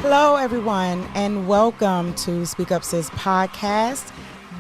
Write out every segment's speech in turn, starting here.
Hello, everyone, and welcome to SpeakUp Sis Podcast.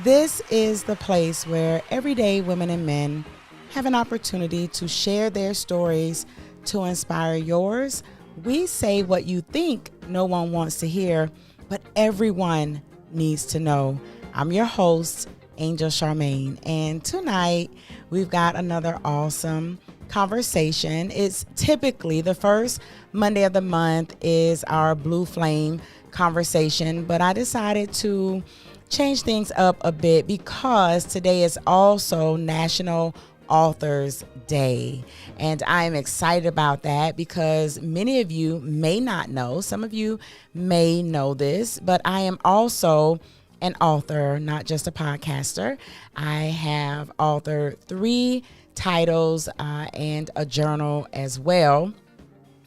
This is the place where everyday women and men have an opportunity to share their stories to inspire yours. We say what you think no one wants to hear, but everyone needs to know. I'm your host, Angel Charmaine, and tonight we've got another awesome conversation. It's typically the first Monday of the month is our Blue Flame conversation, but I decided to change things up a bit because today is also National Authors Day. And I'm excited about that because many of you may not know, some of you may know this, but I am also an author, not just a podcaster. I have authored 3 titles and a journal as well.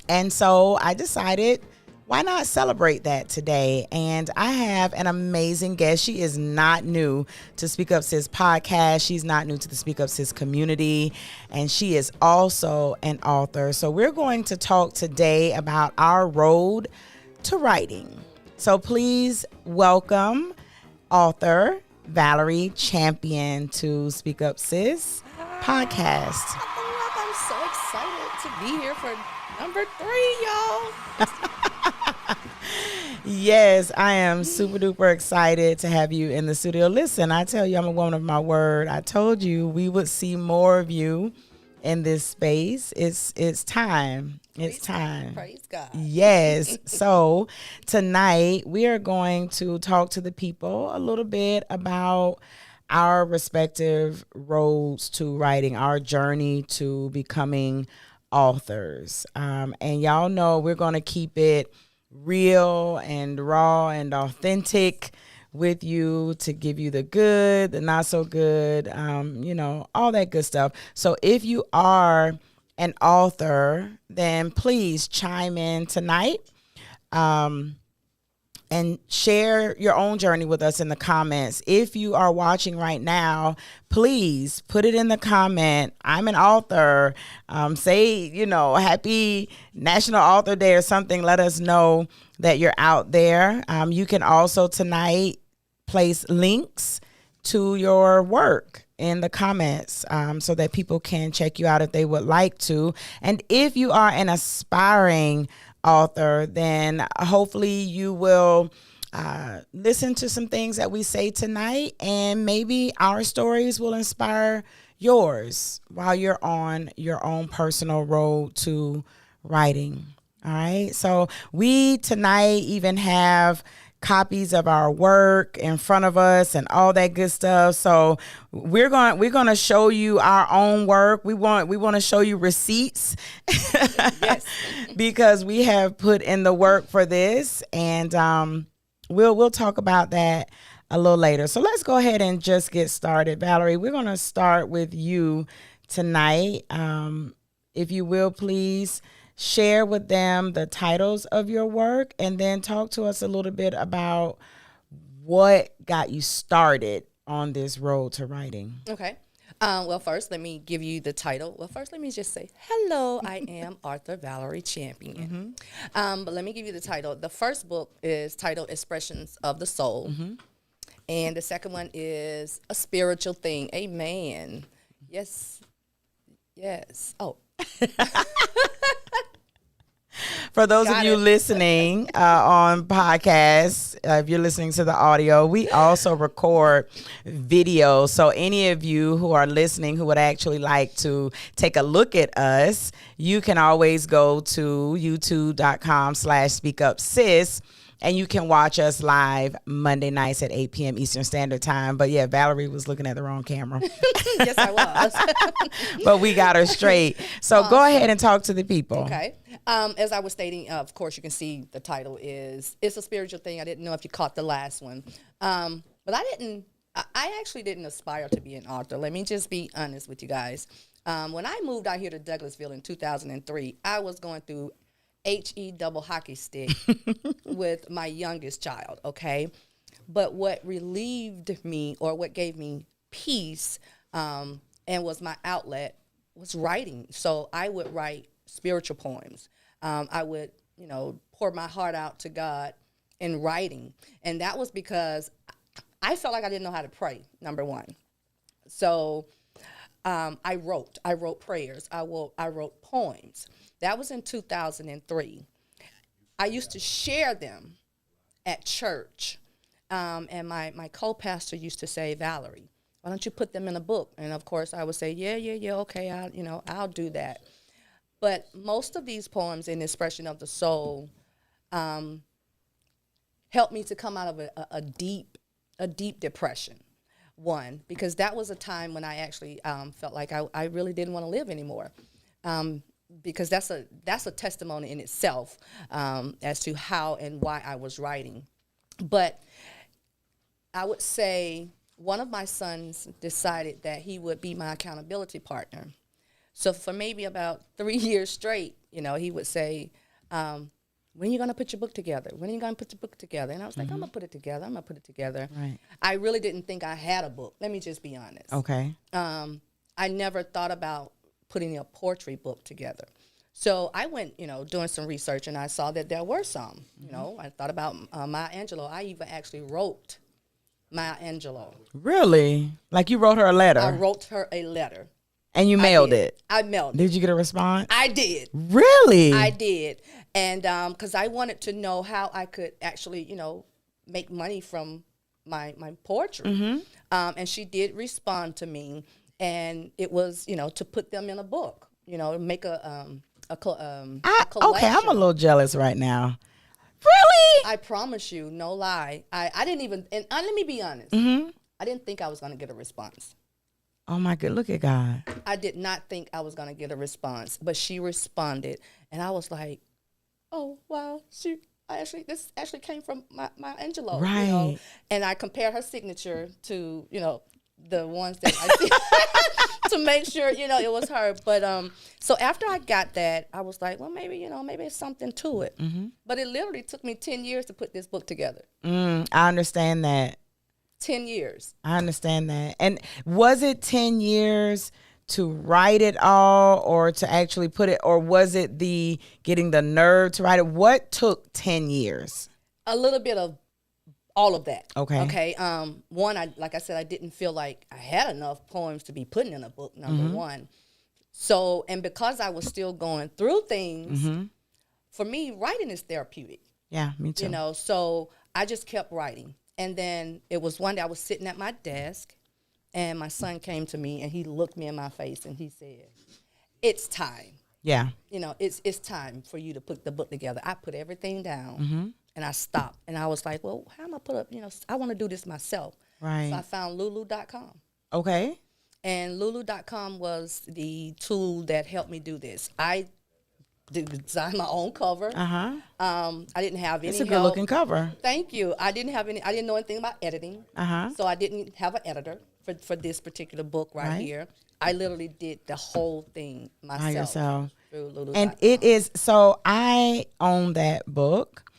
And so I decided, why not celebrate that today? And I have an amazing guest. She is not new to SpeakUp Sis Podcast. She's not new to the SpeakUp Sis community. And she is also an author. So we're going to talk today about our road to writing. So please welcome author Valerie Champion to SpeakUp Sis Podcast. I'm so excited to be here for number 3, y'all. Yes, I am super duper excited to have you in the studio. Listen, I tell you, I'm a woman of my word. I told you we would see more of you in this space. It's time. It's time. Praise God. Yes. So tonight we are going to talk to the people a little bit about our respective roads to writing, our journey to becoming authors. And y'all know we're going to keep it real and raw and authentic with you to give you the good, the not so good, all that good stuff. So if you are an author, then please chime in tonight. And share your own journey with us in the comments. If you are watching right now, please put it in the comment. I'm an author. Say, happy National Author Day or something. Let us know that you're out there. You can also tonight place links to your work in the comments so that people can check you out if they would like to. And if you are an aspiring author, then hopefully you will listen to some things that we say tonight, and maybe our stories will inspire yours while you're on your own personal road to writing. All right. So we tonight even have copies of our work in front of us and all that good stuff. So we're going to show you our own work. We want to show you receipts. Yes. Because we have put in the work for this, and we'll talk about that a little later. So let's go ahead and just get started. Valerie, we're going to start with you tonight. If you will, please share with them the titles of your work, and then talk to us a little bit about what got you started on this road to writing. Okay. Well, first, let me give you the title. Well, first, let me just say, hello, I am author Valerie Champion. Mm-hmm. But let me give you the title. The first book is titled Expressions of the Soul. Mm-hmm. And the second one is A Spiritual Thing. Amen. Yes. Yes. Oh. For those of you listening on podcasts, if you're listening to the audio, we also record video. So any of you who are listening who would actually like to take a look at us, you can always go to youtube.com/SpeakUpSis. And you can watch us live Monday nights at 8 p.m. Eastern Standard Time. But yeah, Valerie was looking at the wrong camera. Yes, I was. But we got her straight. So go ahead and talk to the people. Okay. As I was stating, of course, you can see the title is It's a Spiritual Thing. I didn't know if you caught the last one. But I actually didn't aspire to be an author. Let me just be honest with you guys. When I moved out here to Douglasville in 2003, I was going through HE double hockey stick with my youngest child, okay? But what relieved me, or what gave me peace and was my outlet, was writing. So I would write spiritual poems. I would pour my heart out to God in writing. And that was because I felt like I didn't know how to pray, number one. So I wrote prayers. I wrote poems. That was in 2003. I used to share them at church. And my co-pastor used to say, Valerie, why don't you put them in a book? And of course I would say, yeah, okay, I'll do that. But most of these poems in Expression of the Soul helped me to come out of a deep depression. One, because that was a time when I actually felt like I really didn't want to live anymore. Because that's a testimony in itself as to how and why I was writing. But I would say one of my sons decided that he would be my accountability partner. So for maybe about 3 years straight, he would say, when are you going to put your book together? When are you going to put your book together? And I was like, I'm going to put it together. Right. I really didn't think I had a book. Let me just be honest. Okay. I never thought about putting a poetry book together. So I went, doing some research, and I saw that there were some. I thought about Maya Angelou. I even actually wrote Maya Angelou. Really? Like you wrote her a letter? I wrote her a letter. And you mailed it? I mailed it. Did you get a response? I did. Really? I did. And because I wanted to know how I could actually, make money from my poetry. And she did respond to me. And it was, to put them in a book, make a collection. Okay, I'm a little jealous right now. Really? I promise you, no lie. I didn't even, and let me be honest. I didn't think I was going to get a response. Oh my God, look at God. I did not think I was going to get a response, but she responded. And I was like, oh, wow, this actually came from my Angelou. Right. And I compared her signature to, the ones that I see to make sure, it was her. But so after I got that, I was like, well, maybe it's something to it. But it literally took me 10 years to put this book together. I understand that. 10 years. I understand that. And was it 10 years to write it all or to actually put it, or was it getting the nerve to write it? What took 10 years? A little bit of all of that. Okay. Okay. One, like I said, I didn't feel like I had enough poems to be putting in a book, number one. So, and because I was still going through things, for me, writing is therapeutic. Yeah, me too. So I just kept writing. And then it was one day I was sitting at my desk, and my son came to me, and he looked me in my face, and he said, it's time. Yeah. It's time for you to put the book together. I put everything down, and I stopped. And I was like, well, how am I put up, I want to do this myself. Right. So I found Lulu.com. Okay. And Lulu.com was the tool that helped me do this. I designed my own cover. I didn't have any It's a good looking cover. Thank you. I didn't know anything about editing. So I didn't have an editor for this particular book right here. I literally did the whole thing myself. By yourself. Through Lulu.com. And it is, so I own that book,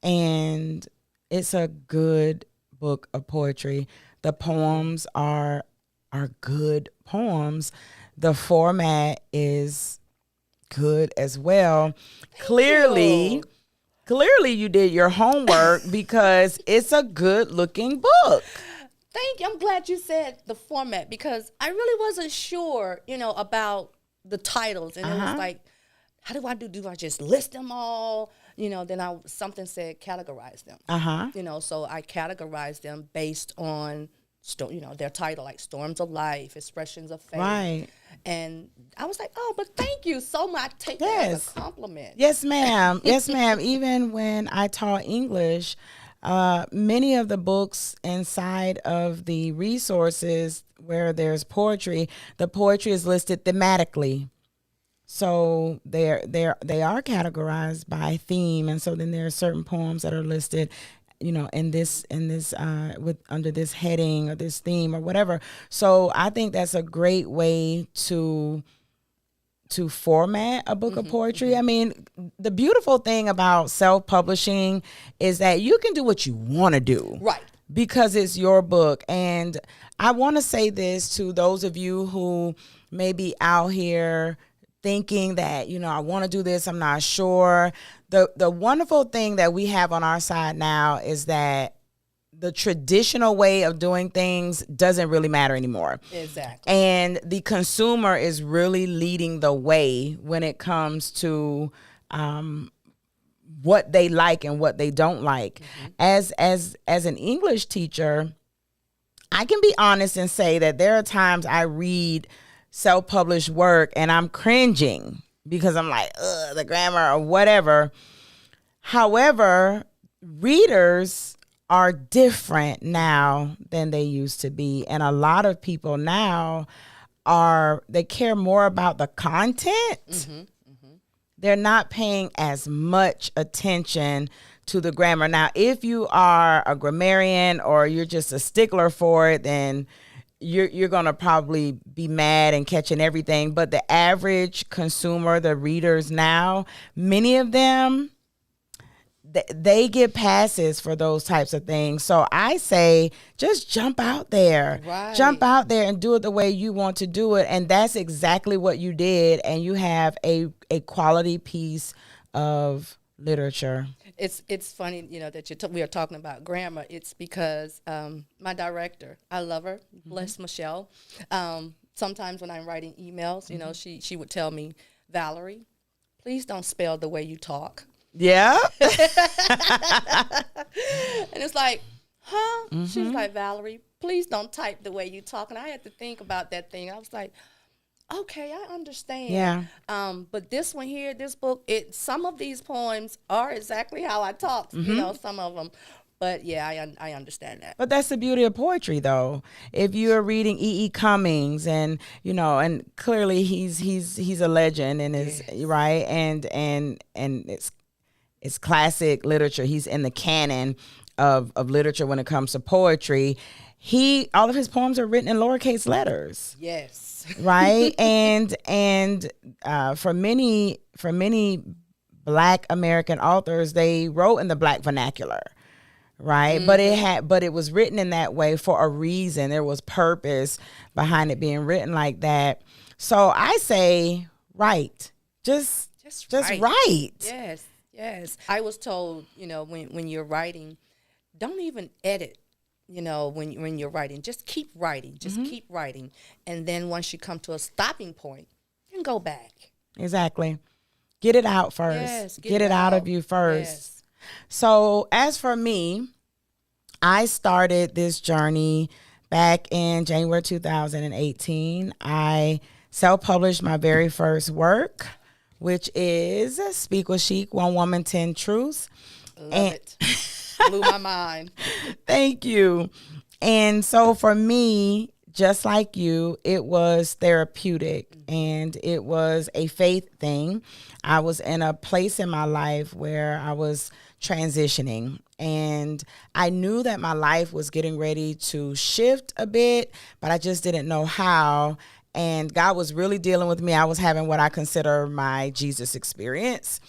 and it's a good book of poetry. The poems are good poems. The format is good as well. Clearly you did your homework because it's a good looking book. Thank you. I'm glad you said the format, because I really wasn't sure, about the titles. And it was like, how do I do? Do I just list them all? Then something said categorize them. So I categorized them based on their title, like Storms of Life, Expressions of Faith. Right. And I was like, oh, but thank you so much. Take that as a compliment. Yes, ma'am. Yes, ma'am. Even when I taught English, many of the books inside of the resources where there's poetry, the poetry is listed thematically. So they are categorized by theme, and so then there are certain poems that are listed, in this with under this heading or this theme or whatever. So I think that's a great way to format a book of poetry. I mean, the beautiful thing about self-publishing is that you can do what you want to do. Right. Because it's your book. And I want to say this to those of you who may be out here thinking that, I want to do this, I'm not sure. The wonderful thing that we have on our side now is that the traditional way of doing things doesn't really matter anymore. Exactly. And the consumer is really leading the way when it comes to what they like and what they don't like. As an English teacher, I can be honest and say that there are times I read self-published work and I'm cringing because I'm like, ugh, the grammar or whatever. However, readers are different now than they used to be. And a lot of people now they care more about the content. They're not paying as much attention to the grammar. Now, if you are a grammarian or you're just a stickler for it, then you're going to probably be mad and catching everything. But the average consumer, the readers now, many of them, they get passes for those types of things. So I say, just jump out there. Right. Jump out there and do it the way you want to do it. And that's exactly what you did. And you have a quality piece of literature. It's funny, that we are talking about grammar. It's because my director, I love her, bless Michelle. Sometimes when I'm writing emails, she would tell me, Valerie, please don't spell the way you talk. Yeah. And it's like, huh? She was like, Valerie, please don't type the way you talk. And I had to think about that thing. I was like, okay, I understand. Yeah. But this one here, this book, some of these poems are exactly how I talk, some of them. But yeah, I understand that. But that's the beauty of poetry, though. If you're reading E.E. Cummings, and and clearly he's a legend and is right, and it's classic literature. He's in the canon of literature when it comes to poetry. All of his poems are written in lowercase letters. Yes. Right? and for many Black American authors, they wrote in the Black vernacular. Right. But it was written in that way for a reason. There was purpose behind it being written like that. So I say, write. Just write. Yes. Yes. I was told, when you're writing, don't even edit, when you're writing. Just keep writing. Just keep writing. And then once you come to a stopping point, then go back. Exactly. Get it out first. Yes, get it out of you first. Yes. So as for me, I started this journey back in January 2018. I self-published my very first work, which is Speak with Chic, One Woman, 10 Truths. Love it. Blew my mind. Thank you. And so for me, just like you, it was therapeutic and it was a faith thing. I was in a place in my life where I was transitioning and I knew that my life was getting ready to shift a bit, but I just didn't know how. And God was really dealing with me. I was having what I consider my Jesus experience.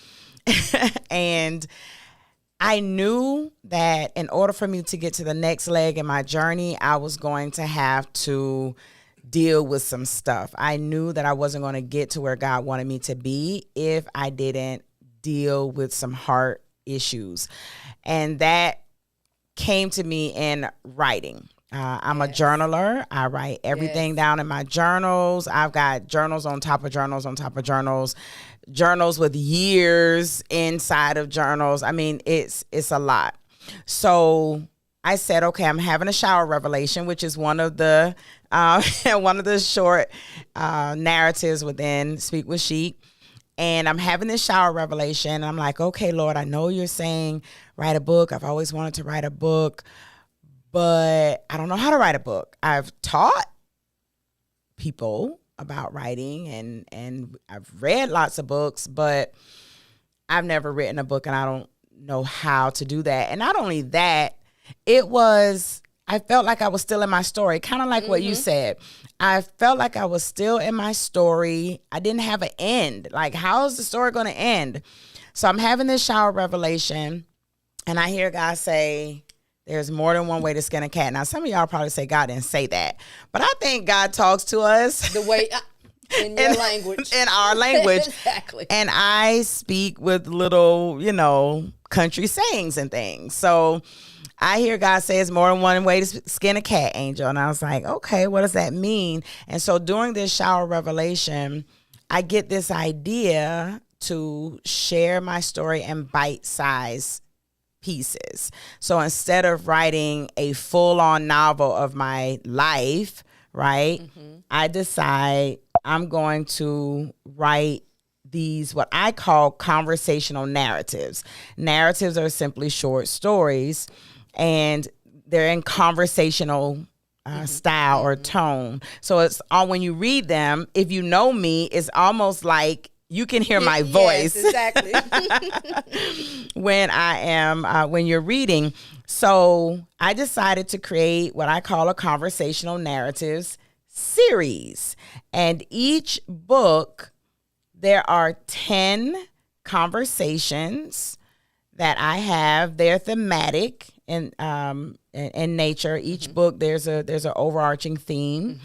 And I knew that in order for me to get to the next leg in my journey, I was going to have to deal with some stuff. I knew that I wasn't going to get to where God wanted me to be if I didn't deal with some heart issues. And that came to me in writing. I'm a journaler. I write everything down in my journals. I've got journals on top of journals on top of journals, journals with years inside of journals. I mean, it's a lot. So I said, okay, I'm having a shower revelation, which is one of the short narratives within Speak with Chic. And I'm having this shower revelation. And I'm like, okay, Lord, I know you're saying write a book. I've always wanted to write a book, but I don't know how to write a book. I've taught people about writing and I've read lots of books, but I've never written a book and I don't know how to do that. And not only that, I felt like I was still in my story, kind of like what you said. I felt like I was still in my story. I didn't have an end. Like, how is the story going to end? So I'm having this shower revelation and I hear God say, there's more than one way to skin a cat. Now, some of y'all probably say God didn't say that, but I think God talks to us The way In your language. In our language. Exactly. And I speak with little, country sayings and things. So I hear God say it's more than one way to skin a cat, Angel. And I was like, okay, what does that mean? And so during this shower revelation, I get this idea to share my story in bite-sized pieces. So instead of writing a full-on novel of my life, right, I decide I'm going to write these, what I call conversational narratives. Narratives are simply short stories, and they're in conversational style or tone. So it's all, when you read them, if you know me, it's almost like you can hear my voice. Yes, exactly. when you're reading. So I decided to create what I call a conversational narratives series. And each book, there are 10 conversations that I have. They're thematic in nature. Each book, there's an overarching theme.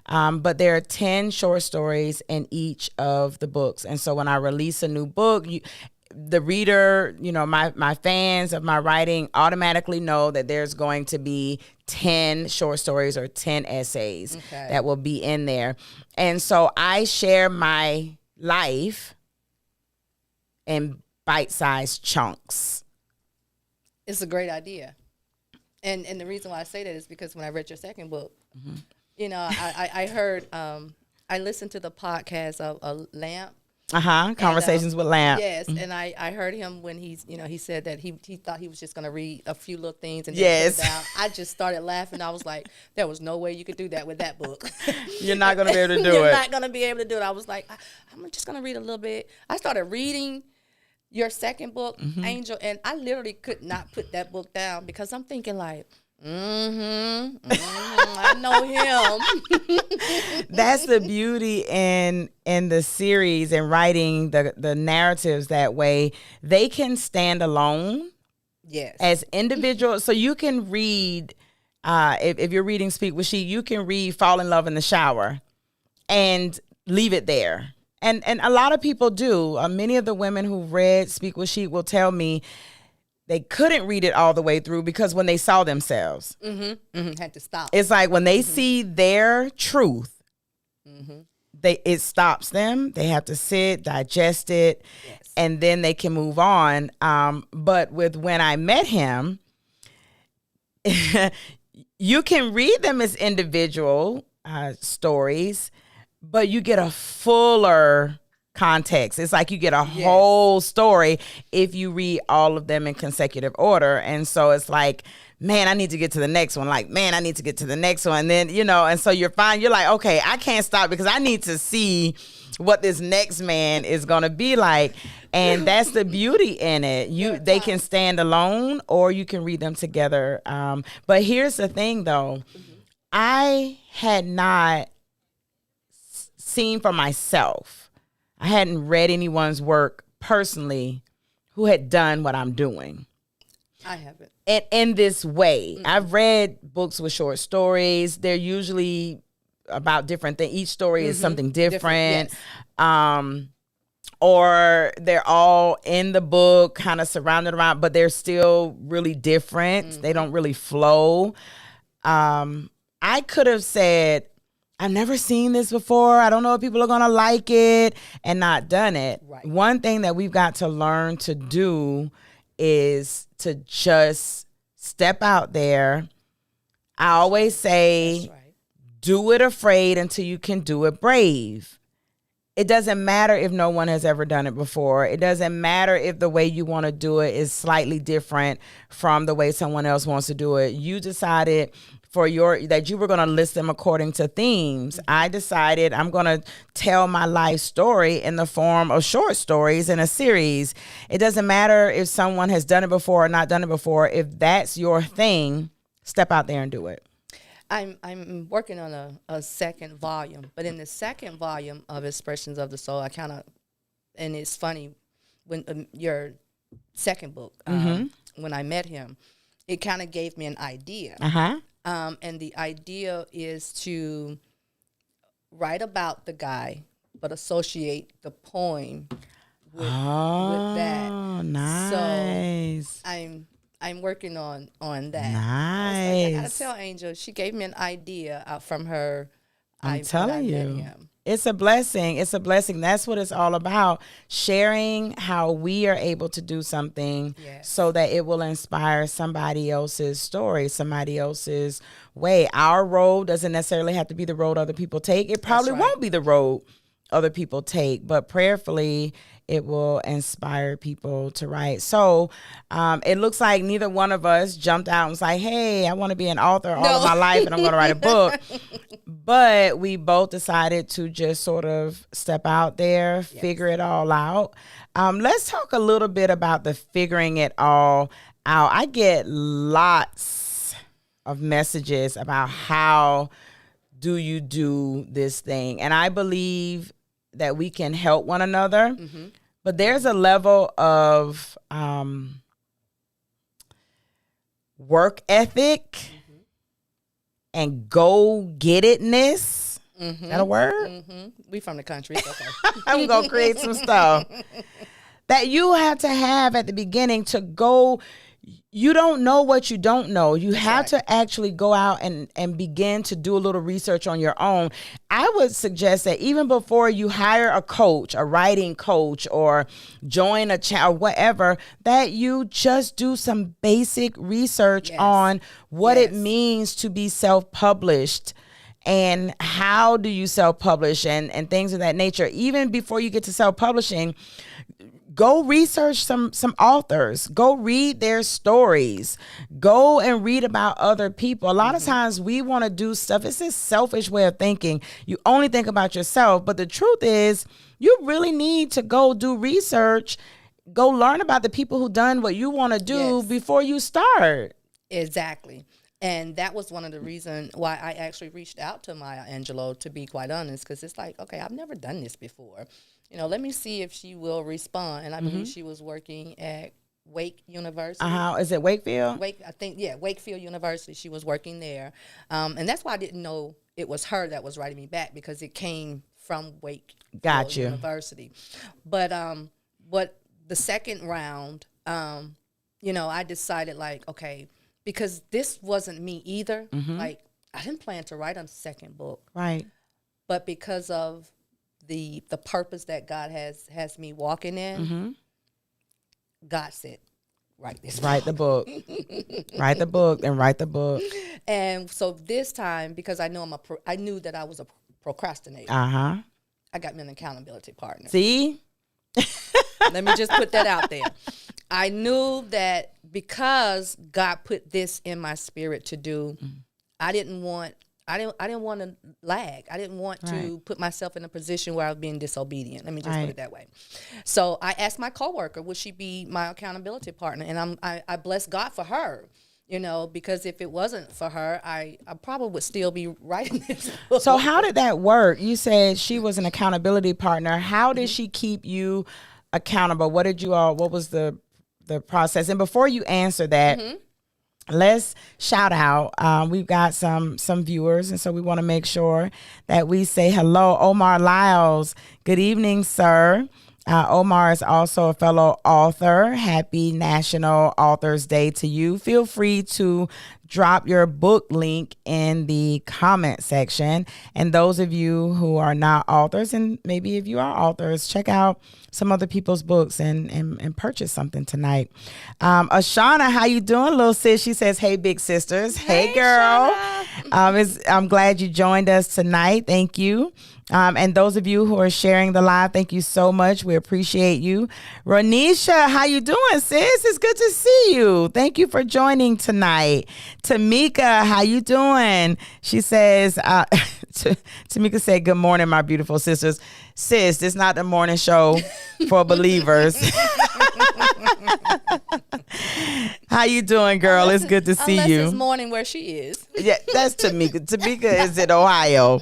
But there are 10 short stories in each of the books. And so when I release a new book, the reader, my fans of my writing automatically know that there's going to be 10 short stories or 10 essays that will be in there. And so I share my life in bite-sized chunks. It's a great idea. And the reason why I say that is because when I read your second book, I heard, I listened to the podcast of Lamp. Conversations with Lamp. Yes, and I heard him when he said that he thought he was just going to read a few little things and then put it down. I just started laughing. I was like, there was no way you could do that with that book. You're not going to be able to do it. You're not going to be able to do it. I was like, I'm just going to read a little bit. I started reading your second book, Angel, and I literally could not put that book down because I'm thinking like, I know him. That's the beauty in the series and writing the narratives that way. They can stand alone. Yes. As individuals. So you can read, if you're reading Speak with She, you can read Fall in Love in the Shower and leave it there. And a lot of people do. Many of the women who read Speak with She will tell me they couldn't read it all the way through because when they saw themselves, had to stop. It's like when they see their truth, it stops them. They have to sit, digest it, and then they can move on. But with When I Met Him, you can read them as individual stories, but you get a fuller context. It's like you get a whole story if you read all of them in consecutive order. And so it's like, man, I need to get to the next one. Like, man, I need to get to the next one. And then, and so you're like, okay, I can't stop because I need to see what this next man is going to be like. And that's the beauty in it. They can stand alone or you can read them together. But here's the thing though. I had not seen for myself. I hadn't read anyone's work personally who had done what I'm doing. I haven't. And in this way, I've read books with short stories. They're usually about different things. Each story is something different. Or they're all in the book, kind of surrounded around, but they're still really different. They don't really flow. I could have said, I've never seen this before. I don't know if people are going to like it, and not done it. Right. One thing that we've got to learn to do is to just step out there. I always say, do it afraid until you can do it brave. It doesn't matter if no one has ever done it before. It doesn't matter if the way you want to do it is slightly different from the way someone else wants to do it. You decided that you were going to list them according to themes. I decided I'm going to tell my life story in the form of short stories in a series. It doesn't matter if someone has done it before or not done it before. If that's your thing, step out there and do it. I'm working on a second volume, but in the second volume of Expressions of the Soul, and it's funny, when your second book, When I Met Him, it kind of gave me an idea. And the idea is to write about the guy but associate the poem with that. Oh, nice. So I'm working on that. Nice. I gotta tell Angel, she gave me an idea out from her. I'm telling you. It's a blessing. It's a blessing. That's what it's all about. Sharing how we are able to do something so that it will inspire somebody else's story, somebody else's way. Our road doesn't necessarily have to be the road other people take. It probably won't be the road other people take, but prayerfully it will inspire people to write. So it looks like neither one of us jumped out and was like, hey, I want to be an author all of my life and I'm going to write a book. But we both decided to just sort of step out there, figure it all out. Let's talk a little bit about the figuring it all out. I get lots of messages about how do you do this thing? And I believe that we can help one another. Mm-hmm. But there's a level of work ethic and go-get-itness. Mm-hmm. Is that a word? Mm-hmm. We from the country. It's okay. I'm going to create some stuff that you have to have at the beginning to go. You don't know what you don't know. You have to actually go out and begin to do a little research on your own. I would suggest that even before you hire a coach, a writing coach, or join a or whatever, that you just do some basic research on what it means to be self-published. And how do you self-publish and things of that nature. Even before you get to self-publishing, go research some authors. Go read their stories. Go and read about other people. A lot of times we want to do stuff. It's this selfish way of thinking. You only think about yourself. But the truth is, you really need to go do research. Go learn about the people who done what you want to do before you start. Exactly. And that was one of the reasons why I actually reached out to Maya Angelou, to be quite honest, because it's like, okay, I've never done this before. You know, let me see if she will respond. And I believe she was working at Wake University. Is it Wakefield? Wakefield University. She was working there. And that's why I didn't know it was her that was writing me back, because it came from Wakefield University. But the second round, I decided like, okay, because this wasn't me either. Like, I didn't plan to write a second book. Right. But because of the purpose that God has me walking in, God said, write this book. Write the book. Write the book and write the book. And so this time, because I knew that I was a procrastinator. I got me an accountability partner. See? Let me just put that out there. I knew that because God put this in my spirit to do, I didn't want to lag. I didn't want to put myself in a position where I was being disobedient. Let me just put it that way. So I asked my coworker, would she be my accountability partner? And I bless God for her, because if it wasn't for her, I probably would still be writing this book. So how did that work? You said she was an accountability partner. How did she keep you accountable? What was the process? And before you answer that, let's shout out. We've got some viewers, and so we want to make sure that we say hello. Omar Lyles, good evening, sir. Omar is also a fellow author. Happy National Authors Day to you. Feel free to drop your book link in the comment section. And those of you who are not authors, and maybe if you are authors, check out some other people's books and purchase something tonight. Ashana, how you doing, little sis? She says, hey, big sisters. Hey girl. I'm glad you joined us tonight. Thank you. And those of you who are sharing the live, thank you so much. We appreciate you. Ronisha, how you doing, sis? It's good to see you. Thank you for joining tonight. Tamika, how you doing? She says, Tamika said, good morning, my beautiful sisters. Sis, this is not the morning show for believers. How you doing, girl? It's good to see you. It's morning where she is. Yeah, that's Tamika. Tamika is in Ohio.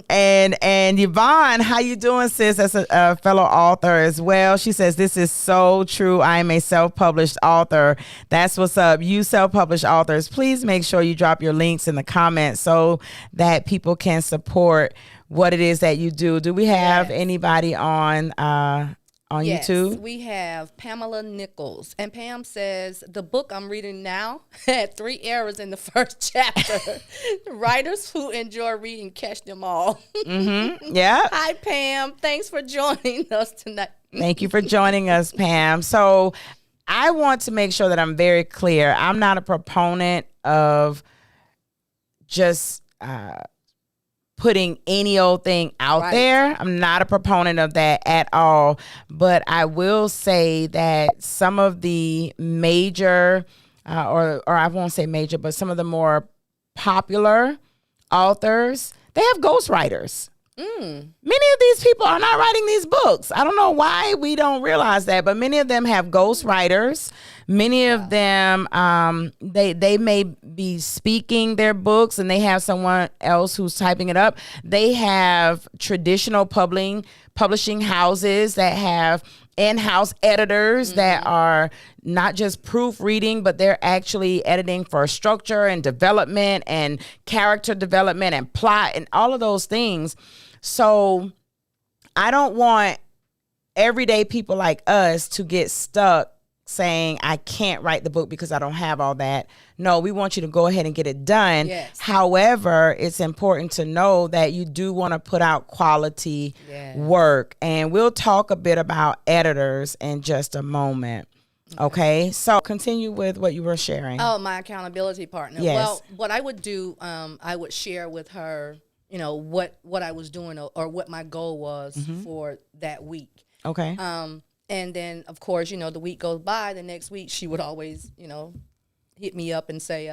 And Yvonne, how you doing, sis? As a fellow author as well. She says, this is so true. I am a self-published author. That's what's up. You self-published authors, please make sure you drop your links in the comments so that people can support what it is that you do. Do we have Yes. anybody on Yes, YouTube? we have Pamela Nichols. And Pam says, the book I'm reading now had 3 errors in the first chapter. Writers who enjoy reading catch them all. Yeah. Hi, Pam. Thanks for joining us tonight. Thank you for joining us, Pam. So I want to make sure that I'm very clear. I'm not a proponent of just putting any old thing out Right. there. I'm not a proponent of that at all. But I will say that some of the major, or I won't say major, but some of the more popular authors, they have ghostwriters. Many of these people are not writing these books. I don't know why we don't realize that, but many of them have ghostwriters. Many of them, they may be speaking their books and they have someone else who's typing it up. They have traditional publishing houses that have in-house editors that are not just proofreading, but they're actually editing for structure and development and character development and plot and all of those things. So I don't want everyday people like us to get stuck saying, I can't write the book because I don't have all that. No, we want you to go ahead and get it done. Yes. However, it's important to know that you do want to put out quality work. And we'll talk a bit about editors in just a moment. Okay. So continue with what you were sharing. Oh, my accountability partner. Yes. Well, what I would do, I would share with her, you know, what I was doing or what my goal was for that week. Okay. And then, of course, you know, the week goes by. The next week, she would always, you know, hit me up and say,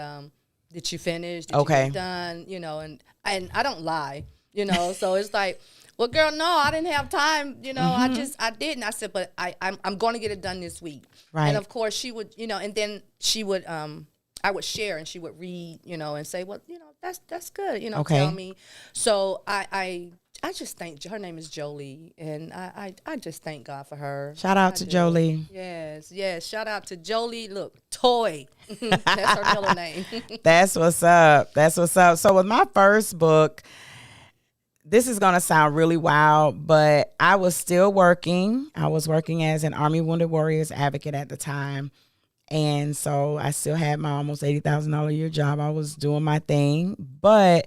did you finish? Did you get done? You know, and I don't lie, you know. So it's like, well, girl, no, I didn't have time. You know, I didn't. I said, but I'm going to get it done this week. Right. And, of course, she would, you know, and then she would, I would share and she would read, you know, and say, well, you know, that's good, you know, tell me. So I just thank, her name is Jolie, and I just thank God for her. Shout out to Jolie. Yes, shout out to Jolie. Look, Toy. That's her middle name. That's what's up. That's what's up. So with my first book, this is going to sound really wild, but I was still working. I was working as an Army Wounded Warriors advocate at the time. And so I still had my almost $80,000 a year job. I was doing my thing, but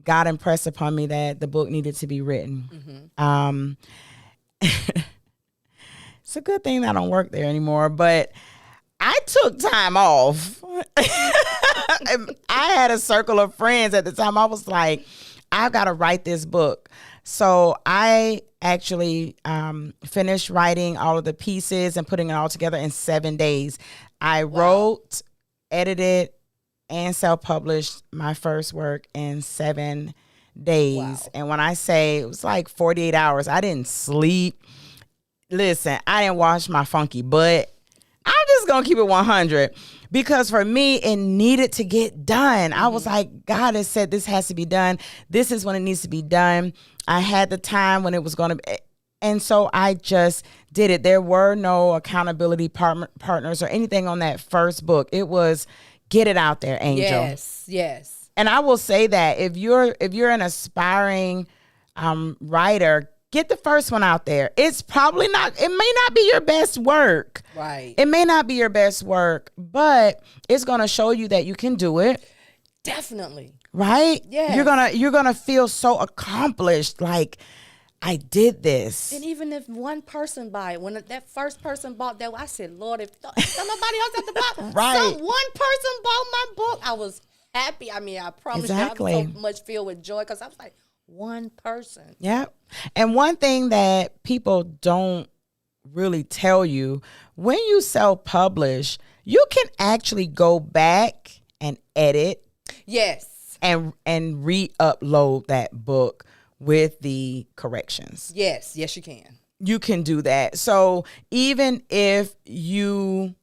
God impressed upon me that the book needed to be written. It's a good thing that I don't work there anymore, but I took time off. I had a circle of friends at the time. I was like, I've got to write this book. So I actually finished writing all of the pieces and putting it all together in 7 days. I wrote, edited, and self-published my first work in 7 days. Wow. And when I say it was like 48 hours, I didn't sleep. Listen, I didn't wash my funky butt. I'm just going to keep it 100 because for me, it needed to get done. I was like, God has said this has to be done. This is when it needs to be done. I had the time when it was going to be. And so I just did it. There were no accountability partners or anything on that first book. It was get it out there, Angel. Yes. And I will say that if you're an aspiring writer, get the first one out there. It's probably not, it may not be your best work. Right. It may not be your best work, but it's going to show you that you can do it. Definitely. Right? Yeah. You're going to feel so accomplished, like, I did this. And even if one person buy it, when that first person bought that, I said, Lord, if somebody else at the bottom, Right. one person bought my book, I was happy. I mean, I promise you, I was so much filled with joy because I was like, one person. Yeah. And one thing that people don't really tell you, when you self-publish, you can actually go back and edit. Yes. And re-upload that book with the corrections. Yes, you can. You can do that. So even if you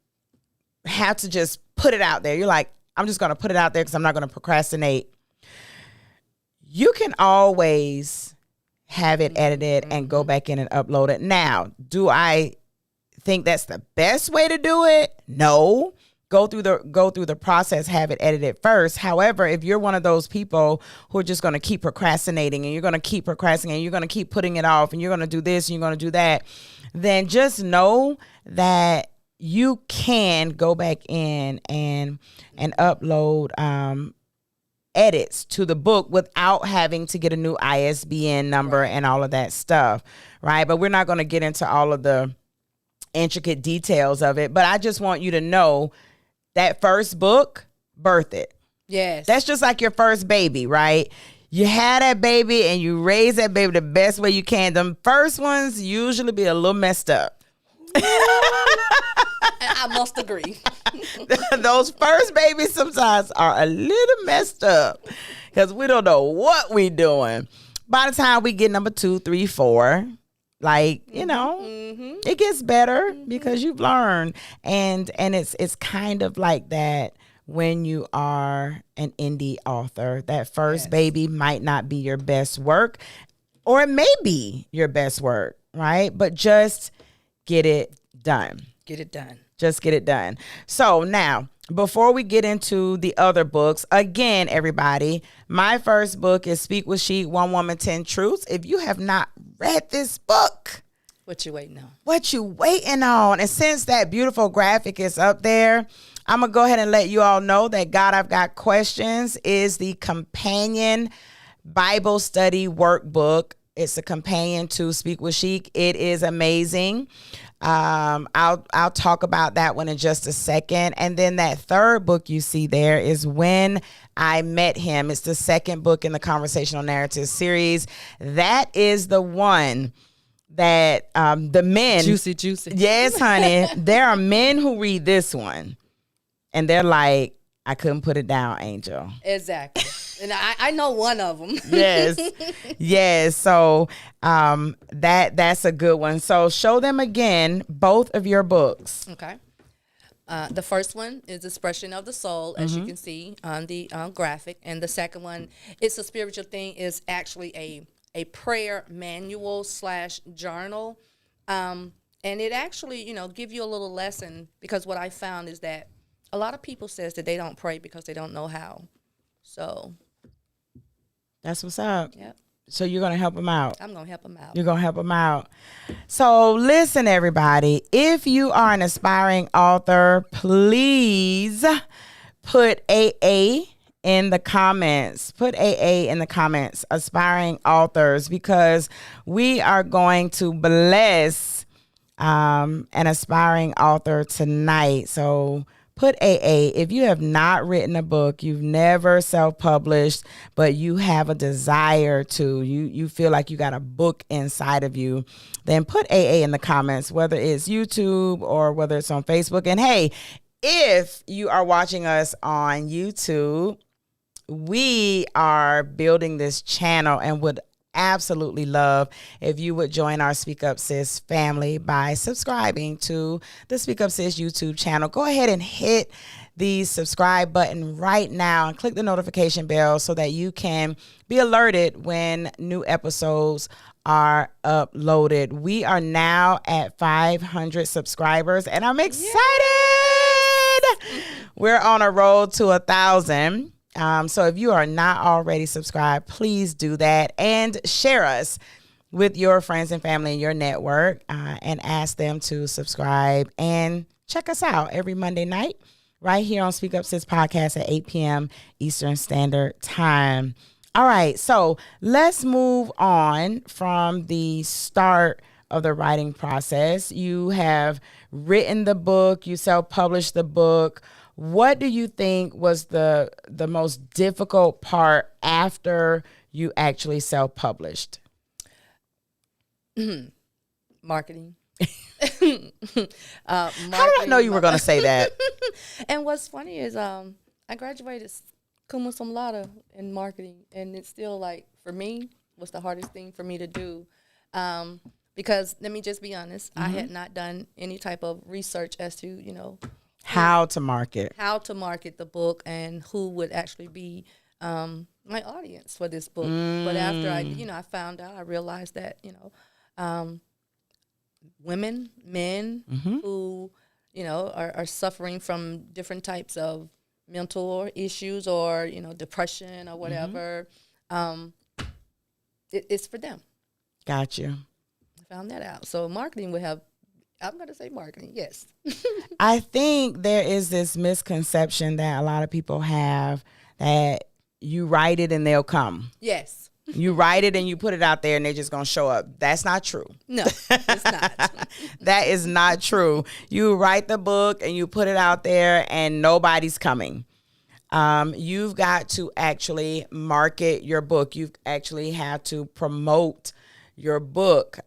have to just put it out there, you're like, I'm just going to put it out there because I'm not going to procrastinate. You can always have it edited and go back in and upload it. Now, do I think that's the best way to do it? No. go through the process, have it edited first. However, if you're one of those people who are just going to keep procrastinating and you're going to keep procrastinating, you're going to keep putting it off and you're going to do this and you're going to do that, then just know that you can go back in and upload edits to the book without having to get a new ISBN number and all of that stuff, right? But we're not going to get into all of the intricate details of it. But I just want you to know that first book, birth it. Yes. That's just like your first baby, right? You had that baby and you raise that baby the best way you can. The first ones usually be a little messed up. I must agree. Those first babies sometimes are a little messed up because we don't know what we doing. By the time we get number 2, 3, 4, like, you know, it gets better because you've learned. And it's kind of like that when you are an indie author. That first baby might not be your best work, or it may be your best work, right? But just get it done. Get it done. Just get it done. So now, before we get into the other books, again, everybody, my first book is Speak with She, One Woman, 10 Truths. If you have not read this book, what you waiting on? What you waiting on? And since that beautiful graphic is up there, I'm going to go ahead and let you all know that God, I've Got Questions is the companion Bible study workbook. It's a companion to Speak with She. It is amazing. I'll talk about that one in just a second. And then that third book you see there is When I Met Him. It's the second book in the Conversational Narratives series. That is the one that the men. Juicy. Yes, honey. There are men who read this one and they're like, I couldn't put it down, Angel. Exactly. And I know one of them. Yes. So that's a good one. So show them again both of your books. Okay. The first one is Expression of the Soul, as you can see on the graphic. And the second one, It's a Spiritual Thing, is actually a prayer manual / journal. And it actually, give you a little lesson, because what I found is that a lot of people says that they don't pray because they don't know how. So that's what's up. Yep. So you're going to help them out. I'm going to help them out. You're going to help them out. So listen, everybody, if you are an aspiring author, please put AA in the comments. Put AA in the comments, aspiring authors, because we are going to bless an aspiring author tonight. So put AA. If you have not written a book, you've never self-published, but you have a desire to, you feel like you got a book inside of you, then put AA in the comments, whether it's YouTube or whether it's on Facebook. And hey, if you are watching us on YouTube, we are building this channel and would absolutely love if you would join our Speak Up Sis family by subscribing to the Speak Up Sis YouTube channel. Go ahead and hit the subscribe button right now and click the notification bell so that you can be alerted when new episodes are uploaded. We are now at 500 subscribers and I'm excited. Yes. We're on a road to 1,000. So if you are not already subscribed, please do that and share us with your friends and family in your network and ask them to subscribe and check us out every Monday night right here on Speak Up Sis Podcast at 8 p.m. Eastern Standard Time. All right, so let's move on from the start of the writing process. You have written the book, you self-published the book. What do you think was the most difficult part after you actually self-published? Marketing. How did I know you were going to say that? And what's funny is I graduated cum laude in marketing, and it's still, like, for me, was the hardest thing for me to do. Because let me just be honest, I had not done any type of research as to, how to market the book and who would actually be my audience for this book. But after I found out, I realized that, women, men who, are suffering from different types of mental issues or, depression or whatever. It's for them. Got you. I found that out. So marketing would have, I'm going to say marketing, yes. I think there is this misconception that a lot of people have that you write it and they'll come. Yes. You write it and you put it out there and they're just going to show up. That's not true. No, it's not. That is not true. You write the book and you put it out there and nobody's coming. You've got to actually market your book. You actually have to promote your book.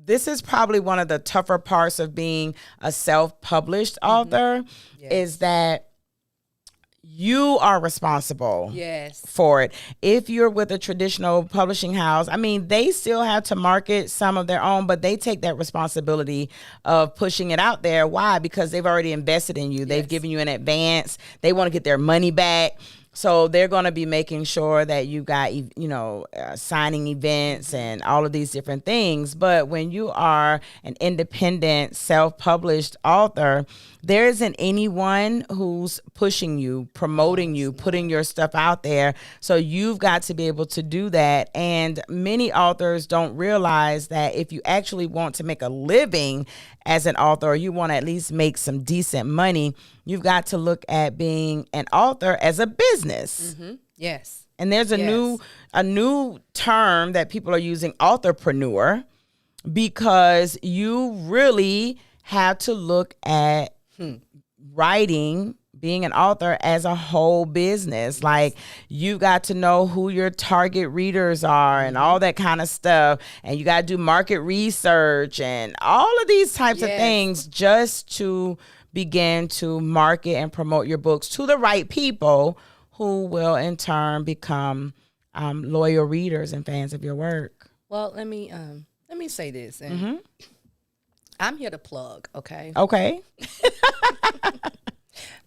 This is probably one of the tougher parts of being a self-published author, is that you are responsible for it. If you're with a traditional publishing house, I mean, they still have to market some of their own, but they take that responsibility of pushing it out there. Why? Because they've already invested in you. They've given you an advance. They want to get their money back. So they're going to be making sure that you got, signing events and all of these different things. But when you are an independent, self-published author, there isn't anyone who's pushing you, promoting you, putting your stuff out there. So you've got to be able to do that. And many authors don't realize that if you actually want to make a living as an author, or you want to at least make some decent money, you've got to look at being an author as a business. Yes. And there's a new term that people are using, authorpreneur, because you really have to look at writing, being an author, as a whole business. Like, you got to know who your target readers are and all that kind of stuff. And you got to do market research and all of these types of things just to begin to market and promote your books to the right people who will in turn become loyal readers and fans of your work. Well, let me say this. And I'm here to plug, okay? Okay.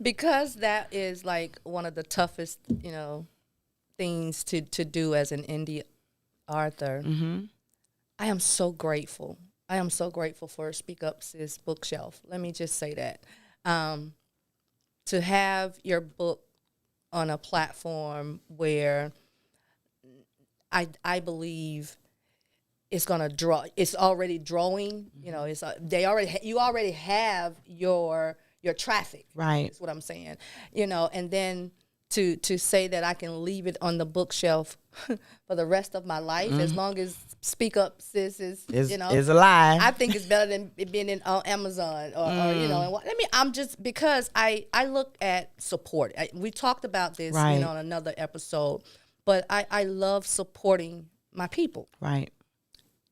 Because that is like one of the toughest, things to do as an indie author. I am so grateful. I am so grateful for SpeakUp Sis Bookshelf. Let me just say that. To have your book on a platform where I believe it's gonna draw. It's already drawing. It's you already have your traffic. Right. That's what I'm saying. And then to say that I can leave it on the bookshelf for the rest of my life, as long as SpeakUp Sis is alive. I think it's better than it being on Amazon or I'm just, because I look at support. We talked about this on another episode, but I love supporting my people. Right.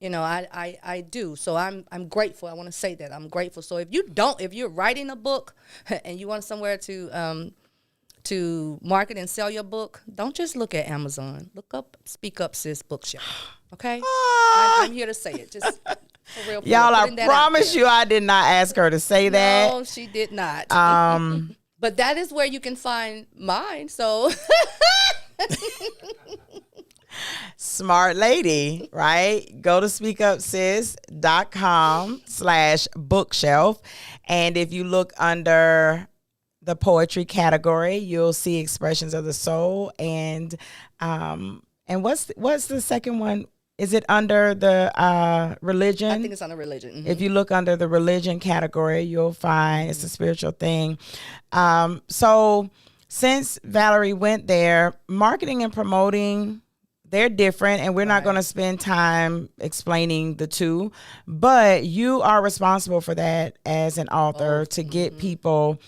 I do. So I'm grateful. I want to say that I'm grateful. So if you're writing a book and you want somewhere to market and sell your book, don't just look at Amazon. Look up SpeakUp Sis Bookshelf. Okay? I'm here to say it. Just for real. Y'all, I promise you I did not ask her to say that. No, she did not. But that is where you can find mine. So smart lady, right? Go to speakupsis.com/bookshelf. And if you look under the poetry category, you'll see Expressions of the Soul. And what's the second one? Is it under the religion? I think it's under religion. If you look under the religion category, you'll find it's a spiritual thing. So since Valerie went there, marketing and promoting, they're different, and we're not going to spend time explaining the two, but you are responsible for that as an author, to get people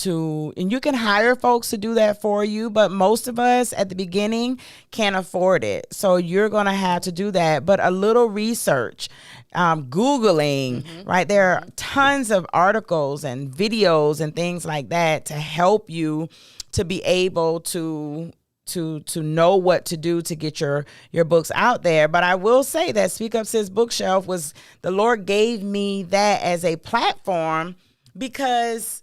and you can hire folks to do that for you, but most of us at the beginning can't afford it. So you're going to have to do that. But a little research, Googling, right? There are tons of articles and videos and things like that to help you to be able to know what to do to get your books out there. But I will say that SpeakUp Sis Bookshelf the Lord gave me that as a platform because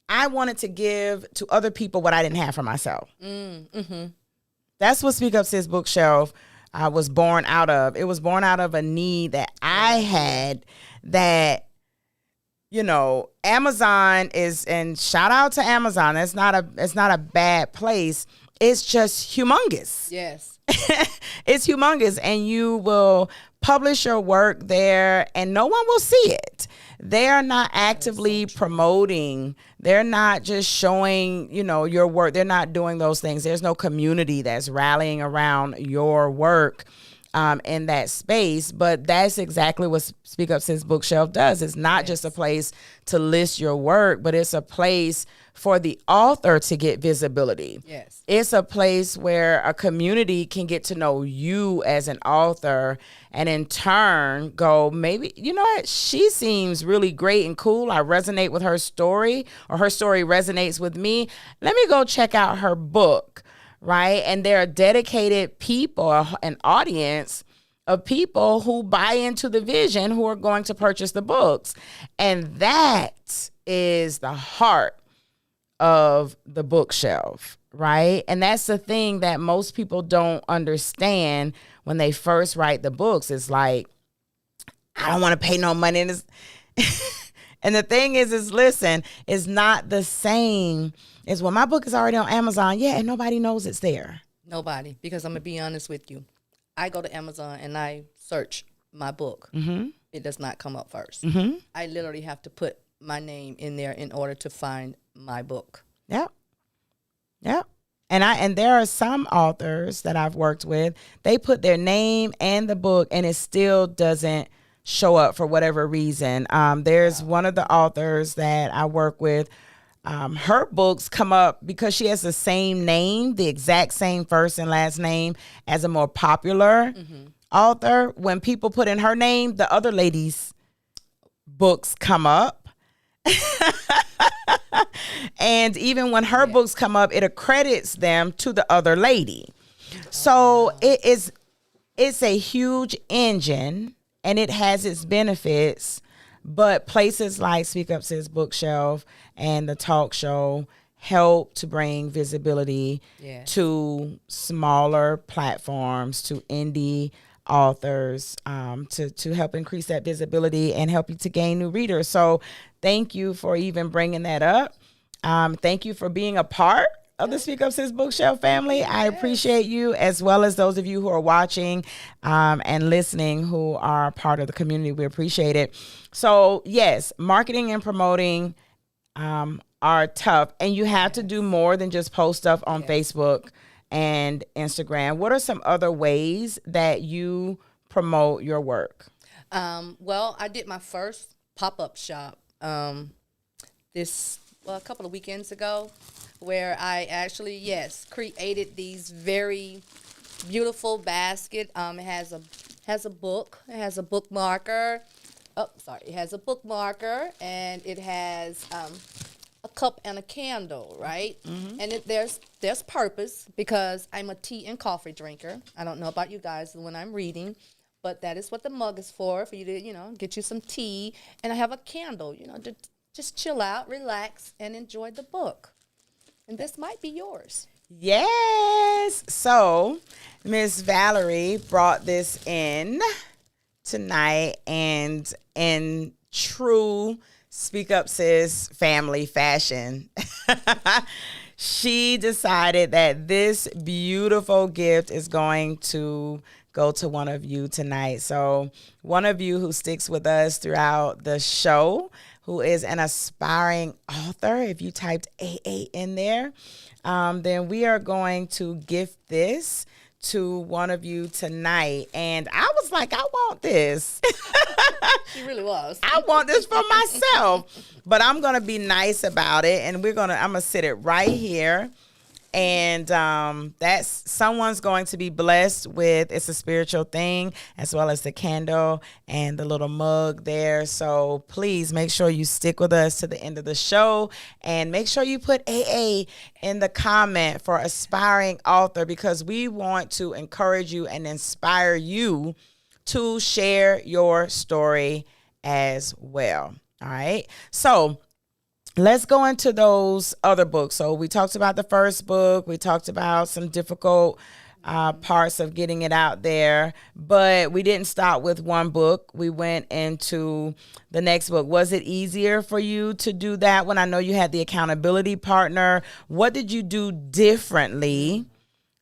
I wanted to give to other people what I didn't have for myself. That's what SpeakUp Sis Bookshelf was born out of. It was born out of a need that I had, that Amazon is, and shout out to Amazon. It's not a bad place. It's just humongous. Yes. It's humongous, and you will publish your work there and no one will see it. They are not actively promoting. They're not just showing, your work. They're not doing those things. There's no community that's rallying around your work in that space. But that's exactly what SpeakUp Sis Bookshelf does. It's not just a place to list your work, but it's a place for the author to get visibility. Yes. It's a place where a community can get to know you as an author and in turn go, maybe, you know what, she seems really great and cool. I resonate with her story, or her story resonates with me. Let me go check out her book, right? And there are dedicated people, an audience of people who buy into the vision, who are going to purchase the books. And that is the heart of the bookshelf, right? And that's the thing that most people don't understand when they first write the books. It's like, I don't want to pay no money. And the thing is listen, it's not the same as when my book is already on Amazon. Yeah, and nobody knows it's there. Nobody, because I'm going to be honest with you. I go to Amazon and I search my book. Mm-hmm. It does not come up first. Mm-hmm. I literally have to put my name in there in order to find my book. Yep. And there are some authors that I've worked with, they put their name and the book and it still doesn't show up for whatever reason. There's one of the authors that I work with. Her books come up because she has the same name, the exact same first and last name as a more popular author. When people put in her name, the other lady's books come up. And even when her books come up, it accredits them to the other lady. So it's a huge engine and it has its benefits, but places like SpeakUp Sis Bookshelf and the talk show help to bring visibility to smaller platforms, to indie authors, to help increase that visibility and help you to gain new readers. So thank you for even bringing that up. Thank you for being a part of the SpeakUp Sis Bookshelf family. I appreciate you, as well as those of you who are watching and listening who are part of the community. We appreciate it. So yes, marketing and promoting are tough, and you have to do more than just post stuff on Facebook and Instagram. What are some other ways that you promote your work? Well, I did my first pop-up shop a couple of weekends ago, where I actually, created these very beautiful basket. It has a book. It has a bookmarker. It has a bookmarker, and it has a cup and a candle, right? Mm-hmm. And there's purpose, because I'm a tea and coffee drinker. I don't know about you guys when I'm reading, but that is what the mug is for you to, get you some tea. And I have a candle, to just chill out, relax, and enjoy the book. And this might be yours. Yes. So Miss Valerie brought this in tonight, and in true SpeakUp Sis family fashion, she decided that this beautiful gift is going to go to one of you tonight. So one of you who sticks with us throughout the show, who is an aspiring author, if you typed AA in there, then we are going to gift this to one of you tonight. And I was like, I want this. She really was. I want this for myself. But I'm going to be nice about it, and I'm going to sit it right here. And that's someone's going to be blessed with. It's a spiritual thing, as well as the candle and the little mug there. So please make sure you stick with us to the end of the show, and make sure you put AA in the comment for aspiring author, because we want to encourage you and inspire you to share your story as well. All right. So let's go into those other books. So we talked about the first book. We talked about some difficult parts of getting it out there. But we didn't stop with one book. We went into the next book. Was it easier for you to do that when I know you had the accountability partner? What did you do differently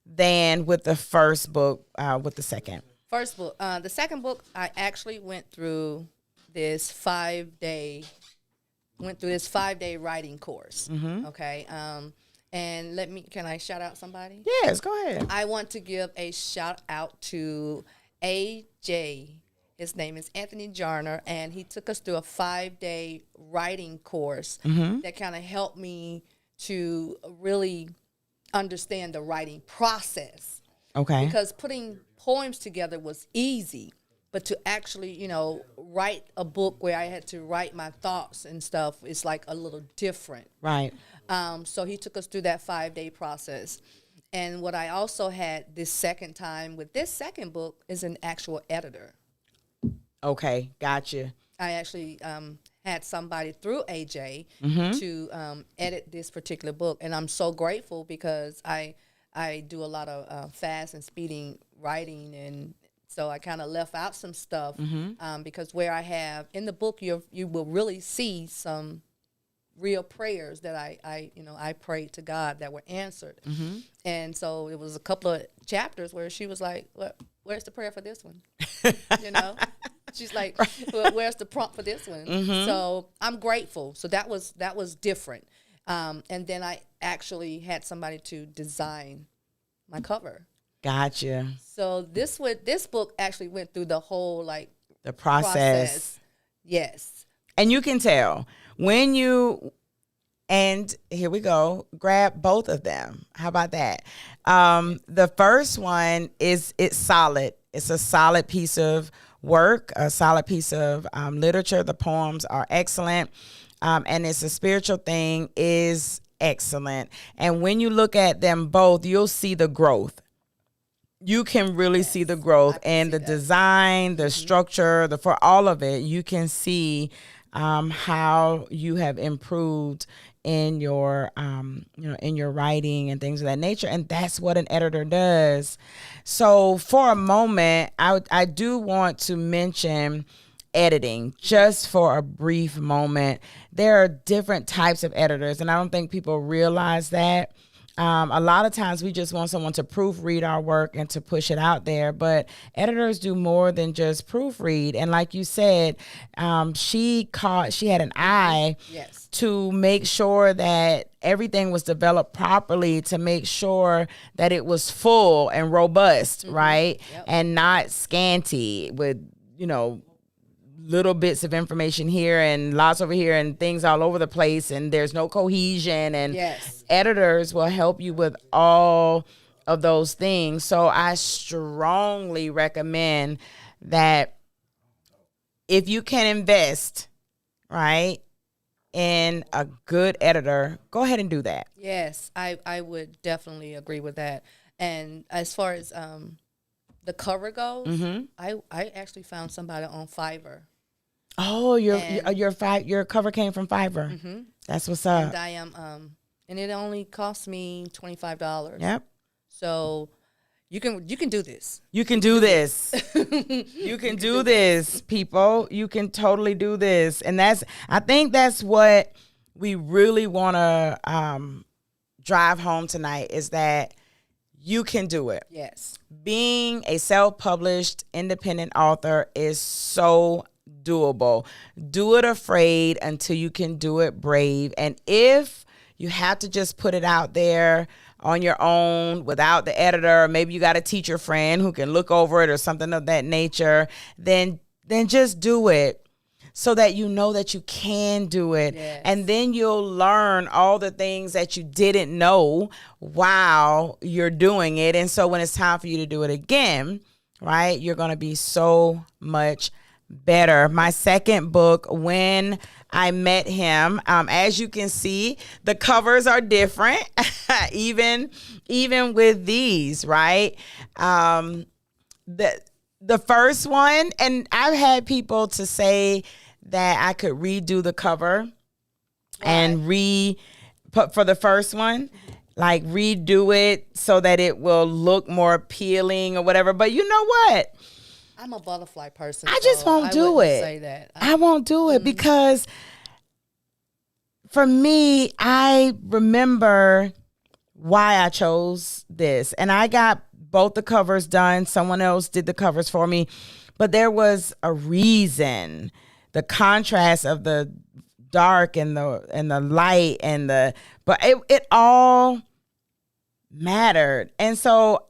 than with the first book, with the second? First book. The second book, I actually went through this 5-day writing course. Okay. And can I shout out somebody? Yes, go ahead. I want to give a shout out to AJ. His name is Anthony Jarner, and he took us through a 5-day writing course that kind of helped me to really understand the writing process. Okay. Because putting poems together was easy, but to actually, write a book where I had to write my thoughts and stuff is like a little different. Right. So he took us through that 5-day process. And what I also had this second time with this second book is an actual editor. Okay, gotcha. I actually had somebody through AJ to edit this particular book. And I'm so grateful because I do a lot of fast and speeding writing, and so I kind of left out some stuff because where I have in the book, you will really see some real prayers that I prayed to God that were answered. And so it was a couple of chapters where she was like, where's the prayer for this one? She's like, where's the prompt for this one? So I'm grateful. So that was different. And then I actually had somebody to design my cover. Gotcha. So this book actually went through the whole the process. Yes. And you can tell when and here we go, grab both of them. How about that? The first one it's solid. It's a solid piece of work, a solid piece of literature. The poems are excellent. And it's a spiritual thing is excellent. And when you look at them both, you'll see the growth. You can really see the growth and the design, the structure, for all of it. You can see how you have improved in your in your writing and things of that nature. And that's what an editor does. So for a moment, I do want to mention editing just for a brief moment. There are different types of editors, and I don't think people realize that. A lot of times we just want someone to proofread our work and to push it out there, but editors do more than just proofread. And like you said, she had an eye to make sure that everything was developed properly, to make sure that it was full and robust, right? Yep. And not scanty with, little bits of information here and lots over here and things all over the place, and there's no cohesion. And editors will help you with all of those things. So I strongly recommend that if you can invest, right, in a good editor, go ahead and do that. Yes, I would definitely agree with that. And as far as the cover goes, I actually found somebody on Fiverr. Oh, your cover came from Fiverr. That's what's up. And I am, and it only cost me $25. Yep. So you can do this. You can do this. You can do this, people. You can totally do this, and I think that's what we really want to drive home tonight, is that you can do it. Yes. Being a self-published independent author is so doable. Do it afraid until you can do it brave. And if you have to just put it out there on your own without the editor, or maybe you got a teacher friend who can look over it or something of that nature, then just do it, so that you know that you can do it. Yes. And then you'll learn all the things that you didn't know while you're doing it. And so when it's time for you to do it again, right, you're going to be so much better. My second book, When I Met Him, as you can see, the covers are different, even with these, right? The first one, and I've had people to say that I could redo the cover and for the first one. like redo it so that it will look more appealing or whatever. But you know what? I'm a butterfly person. I just won't do it. Say that. I won't do it because for me, I remember why I chose this. And I got both the covers done. Someone else did the covers for me. But there was a reason. The contrast of the dark and the light but it all mattered. And so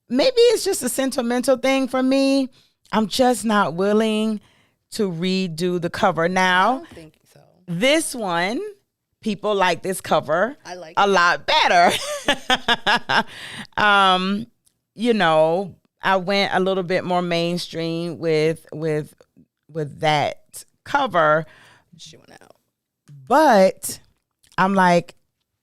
maybe it's just a sentimental thing for me. I'm just not willing to redo the cover. Now, I don't think so. This one, people like this cover a lot better. You know, I went a little bit more mainstream with that cover. She went out. But I'm like,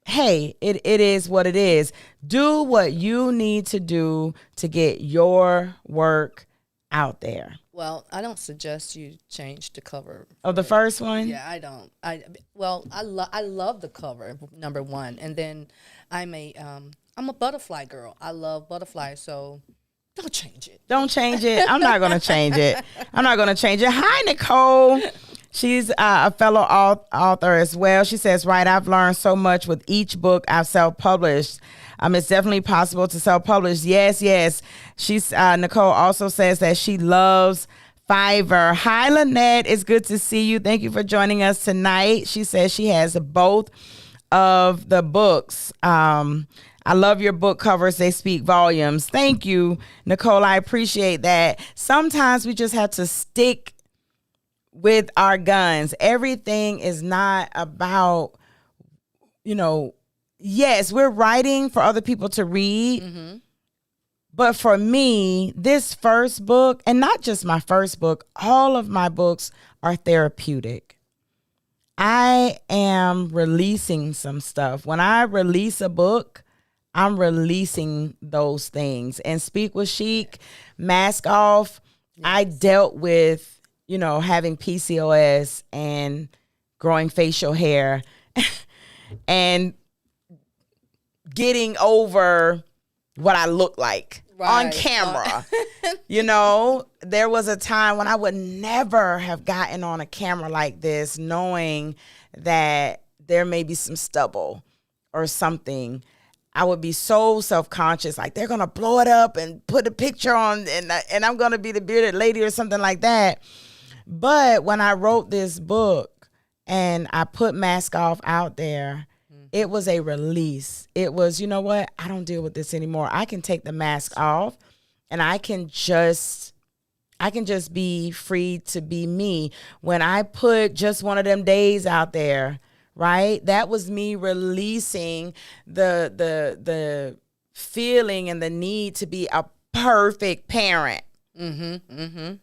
hey, it is what it is. Do what you need to do to get your work out there. Well, I don't suggest you change the cover. Of the first one? Yeah, I don't. I love the cover, number one. And then I'm a butterfly girl. I love butterflies, so don't change it. Don't change it. I'm not going to change it. Hi, Nicole. She's a fellow author as well. She says, right, I've learned so much with each book I've self-published. It's definitely possible to self-publish. Yes. She's Nicole also says that she loves Fiverr. Hi, Lynette. It's good to see you. Thank you for joining us tonight. She says she has both of the books. I love your book covers. They speak volumes. Thank you, Nicole. I appreciate that. Sometimes we just have to stick with our guns. Everything is not about, yes, we're writing for other people to read. Mm-hmm. But for me, this first book, and not just my first book, all of my books are therapeutic. I am releasing some stuff. When I release a book, I'm releasing those things. And Speak with Chic, Mask Off, yes. I dealt with, having PCOS and growing facial hair and getting over what I look like on camera. There was a time when I would never have gotten on a camera like this, knowing that there may be some stubble or something. I would be so self-conscious, like they're going to blow it up and put a picture on and I'm going to be the bearded lady or something like that. But when I wrote this book and I put Mask Off out there, it was a release. It was, you know what? I don't deal with this anymore. I can take the mask off and I can just be free to be me. When I put Just One of Them Days out there, right? That was me releasing the feeling and the need to be a perfect parent. Mm-hmm. Mm-hmm.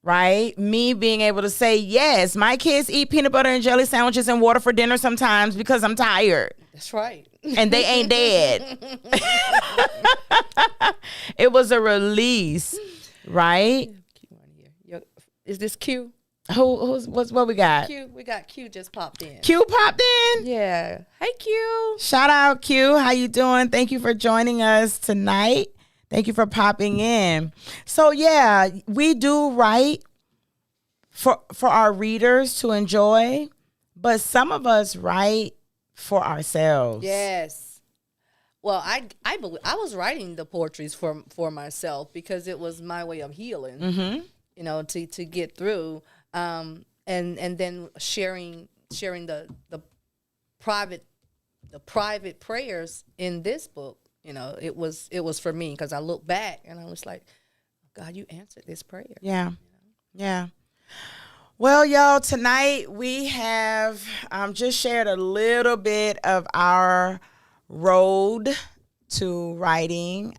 Right? Me being able to say, yes, my kids eat peanut butter and jelly sandwiches and water for dinner sometimes because I'm tired. That's right. And they ain't dead. It was a release, right? Is this Q? What we got? Q, we got Q just popped in. Q popped in? Yeah. Hey, Q. Shout out, Q. How you doing? Thank you for joining us tonight. Thank you for popping in. So, yeah, we do write for our readers to enjoy, but some of us write for ourselves. Yes. Well, I believe I was writing the poetries for myself because it was my way of healing, mm-hmm. To get through, and then sharing the private prayers in this book. It was for me because I look back and I was like, God, you answered this prayer. Yeah. Yeah. Well, y'all, tonight we have just shared a little bit of our road to writing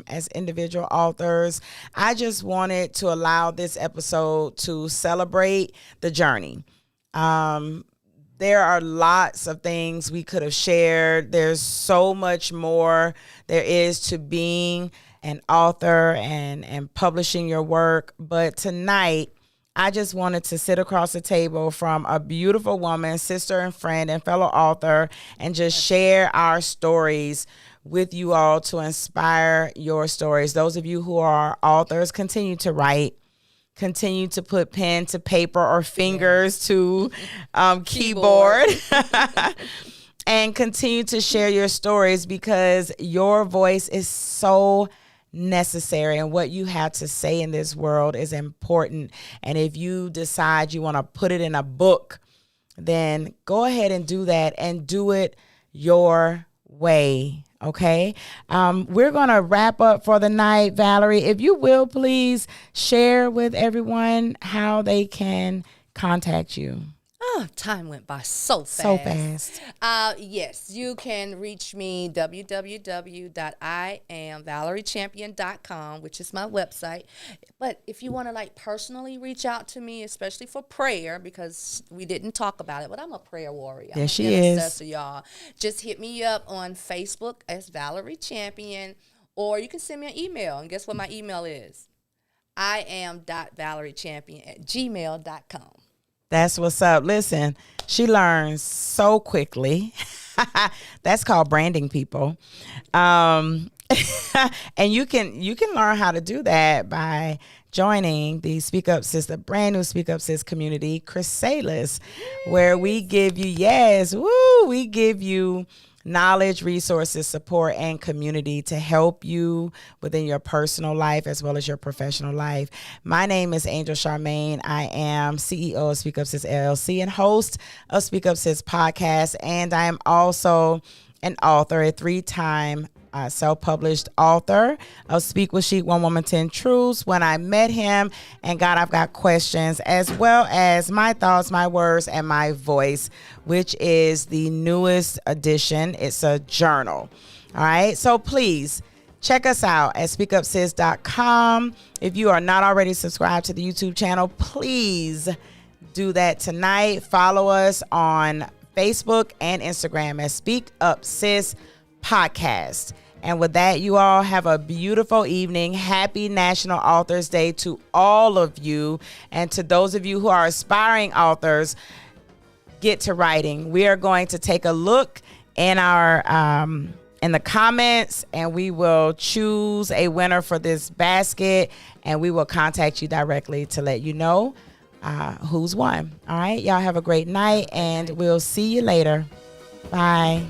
as individual authors. I just wanted to allow this episode to celebrate the journey. There are lots of things we could have shared. There's so much more there is to being an author and publishing your work. But tonight, I just wanted to sit across the table from a beautiful woman, sister and friend and fellow author, and just share our stories with you all to inspire your stories. Those of you who are authors, continue to write. Continue to put pen to paper or fingers to keyboard. And continue to share your stories, because your voice is so necessary, and what you have to say in this world is important. And if you decide you want to put it in a book, then go ahead and do that, and do it your way. Okay. We're going to wrap up for the night. Valerie, if you will, please share with everyone how they can contact you. Oh, time went by so fast. So fast. Yes, you can reach me www.IamValerieChampion.com, which is my website. But if you want to personally reach out to me, especially for prayer, because we didn't talk about it, but I'm a prayer warrior. Yes, she is. Y'all, just hit me up on Facebook as Valerie Champion, or you can send me an email. And guess what my email is? Iam.ValerieChampion@gmail.com. That's what's up. Listen, she learns so quickly. That's called branding, people. And you can learn how to do that by joining the SpeakUp Sis, the brand new SpeakUp Sis community, Chrysalis, where we give you knowledge, resources, support, and community to help you within your personal life as well as your professional life. My name is Angel Charmaine. I am CEO of SpeakUp Sis LLC and host of SpeakUp Sis Podcast. And I am also an author, a 3-time self-published author of Speak with She, One Woman, 10 Truths. When I met him, and God, I've got questions, as well as my thoughts, my words, and my voice, which is the newest edition. It's a journal. All right. So please check us out at speakupsis.com. If you are not already subscribed to the YouTube channel, please do that tonight. Follow us on Facebook and Instagram at SpeakUp Sis Podcast. And with that, you all have a beautiful evening. Happy National Authors Day to all of you. And to those of you who are aspiring authors, get to writing. We are going to take a look in our in the comments, and we will choose a winner for this basket, and we will contact you directly to let you know who's won. All right. Y'all have a great night, and we'll see you later. Bye.